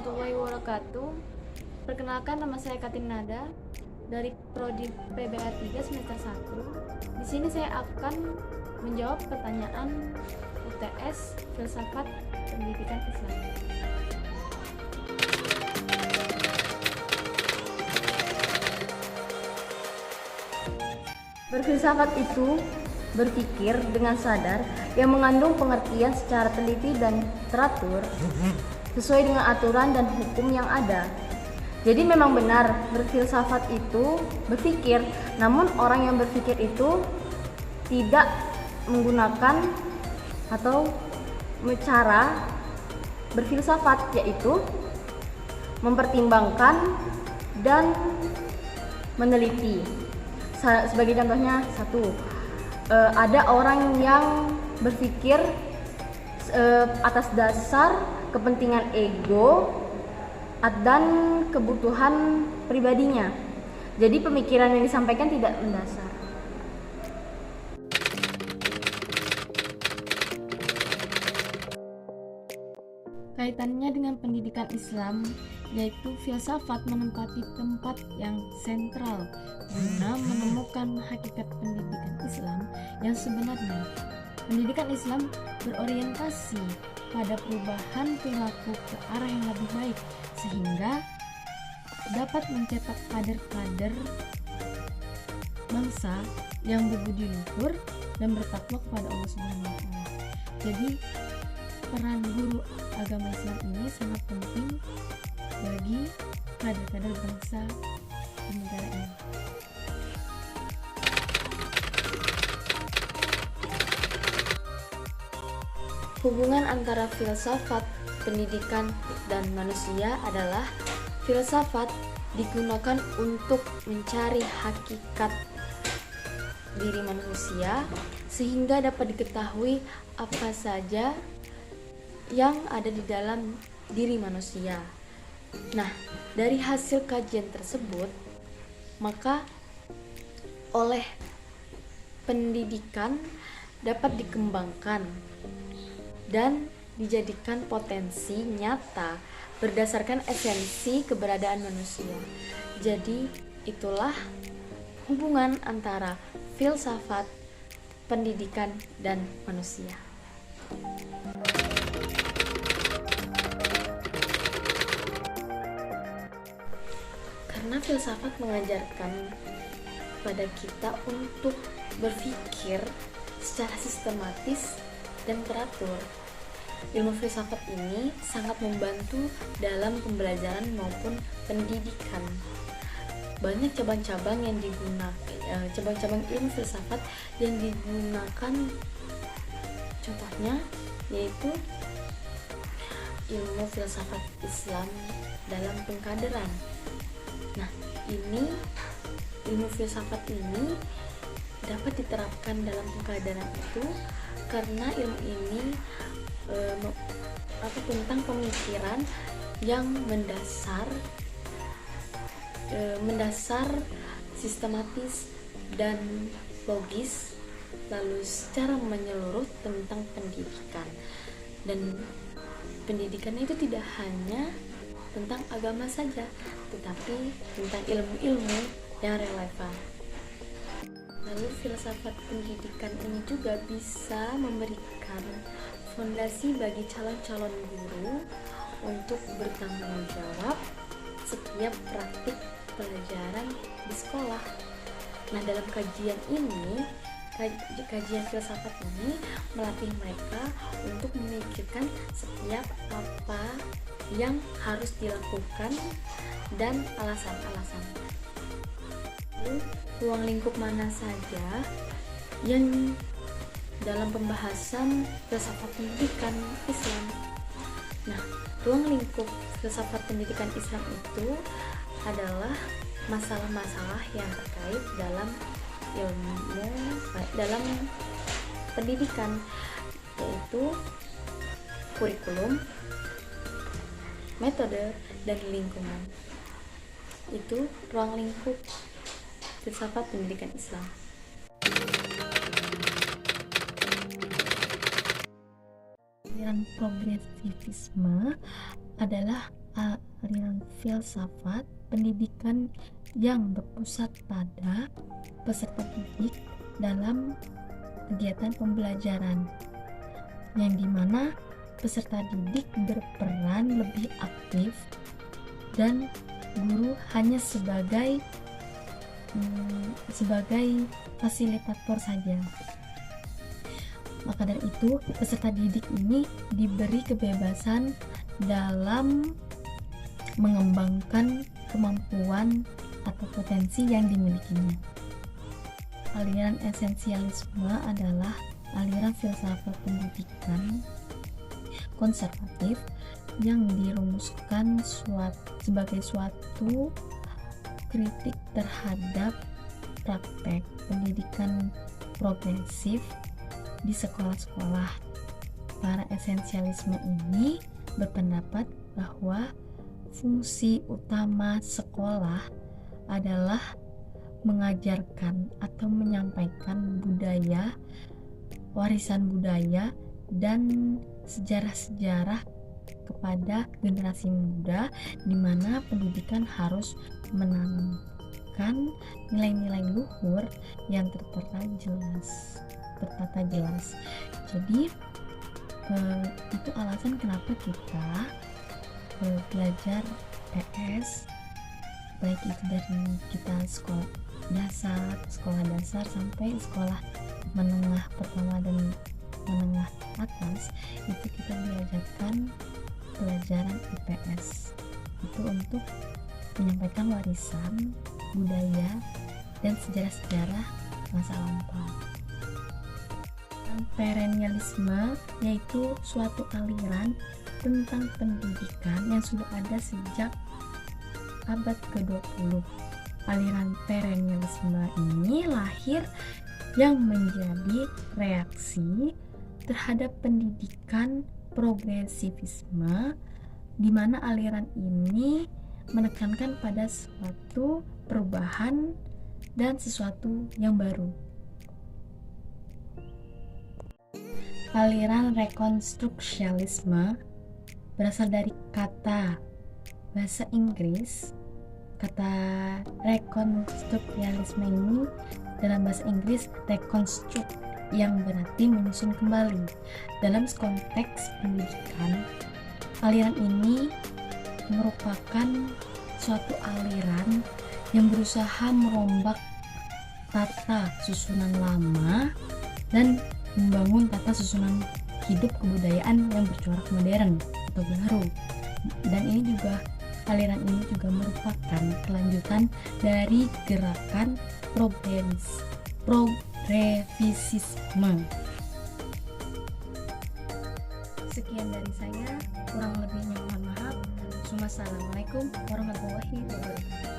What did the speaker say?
warahmatullahi wabarakatuh. Perkenalkan, nama saya Katin Nada dari Prodi PBA 3 semester 1. Di sini saya akan menjawab pertanyaan UTS Filsafat Pendidikan Islam. Berfilsafat itu berpikir dengan sadar yang mengandung pengertian secara teliti dan teratur sesuai dengan aturan dan hukum yang ada. Jadi memang benar berfilsafat itu berpikir, namun orang yang berpikir itu tidak menggunakan atau cara berfilsafat, yaitu mempertimbangkan dan meneliti. Sebagai contohnya, ada orang yang berpikir atas dasar kepentingan ego dan kebutuhan pribadinya. Jadi pemikiran yang disampaikan tidak mendasar. Kaitannya dengan pendidikan Islam, yaitu filsafat menempati tempat yang sentral guna menemukan hakikat pendidikan Islam yang sebenarnya. Pendidikan Islam berorientasi pada perubahan perilaku ke arah yang lebih baik, sehingga dapat mencetak kader-kader bangsa yang berbudi luhur dan bertakwa kepada Allah Subhanahu wa Ta'ala. Jadi peran guru agama Islam ini sangat penting bagi kader-kader bangsa di negara ini. Hubungan antara filsafat, pendidikan, dan manusia adalah filsafat digunakan untuk mencari hakikat diri manusia sehingga dapat diketahui apa saja yang ada di dalam diri manusia. Nah, dari hasil kajian tersebut, maka oleh pendidikan dapat dikembangkan dan dijadikan potensi nyata berdasarkan esensi keberadaan manusia. Jadi itulah hubungan antara filsafat, pendidikan, dan manusia. Karena filsafat mengajarkan pada kita untuk berpikir secara sistematis dan teratur. Ilmu filsafat ini sangat membantu dalam pembelajaran maupun pendidikan. Banyak cabang-cabang yang cabang-cabang ilmu filsafat yang digunakan, contohnya yaitu ilmu filsafat Islam dalam pengkaderan. Nah, ini ilmu filsafat ini dapat diterapkan dalam pengkaderan itu karena ilmu ini tentang pemikiran yang mendasar, sistematis dan logis, lalu secara menyeluruh tentang pendidikan. Dan pendidikan itu tidak hanya tentang agama saja, tetapi tentang ilmu-ilmu yang relevan. Lalu filsafat pendidikan ini juga bisa memberikan fondasi bagi calon-calon guru untuk bertanggung jawab setiap praktik pelajaran di sekolah. Nah, dalam kajian filsafat ini melatih mereka untuk memikirkan setiap apa yang harus dilakukan dan alasan-alasan. Lalu, ruang lingkup mana saja yang dalam pembahasan filsafat pendidikan Islam? Nah, ruang lingkup filsafat pendidikan Islam itu adalah masalah-masalah yang terkait dalam pendidikan, yaitu kurikulum, metode, dan lingkungan. Itu ruang lingkup filsafat pendidikan Islam. Aliran progresivisme adalah aliran filsafat pendidikan yang berpusat pada peserta didik dalam kegiatan pembelajaran, yang dimana peserta didik berperan lebih aktif dan guru hanya sebagai fasilitator saja. Maka dari itu, peserta didik ini diberi kebebasan dalam mengembangkan kemampuan atau potensi yang dimilikinya. Aliran esensialisme adalah aliran filsafat pendidikan konservatif yang dirumuskan sebagai suatu kritik terhadap praktek pendidikan progresif di sekolah-sekolah. Para esensialisme ini berpendapat bahwa fungsi utama sekolah adalah mengajarkan atau menyampaikan budaya, warisan budaya, dan sejarah-sejarah kepada generasi muda, di mana pendidikan harus menanamkan nilai-nilai luhur yang tertata jelas. Jadi itu alasan kenapa kita belajar PS, baik itu dari kita sekolah dasar sampai sekolah menengah pertama dan menengah atas, itu kita diajarkan pelajaran IPS. Itu untuk menyampaikan warisan budaya dan sejarah-sejarah masa lampau. Perennialisme yaitu suatu aliran tentang pendidikan yang sudah ada sejak abad ke-20. Aliran perennialisme ini lahir yang menjadi reaksi terhadap pendidikan progresivisme, di mana aliran ini menekankan pada suatu perubahan dan sesuatu yang baru. Aliran rekonstruksialisme berasal dari kata bahasa Inggris. Kata rekonstruksialisme ini dalam bahasa Inggris reconstruct, yang berarti menyusun kembali. Dalam konteks pendidikan, aliran ini merupakan suatu aliran yang berusaha merombak tata susunan lama dan membangun tata susunan hidup kebudayaan yang bercorak modern atau baru. Dan aliran ini juga merupakan kelanjutan dari gerakan progresisme. Sekian dari saya, kurang lebihnya mohon maaf. Wassalamualaikum warahmatullahi wabarakatuh.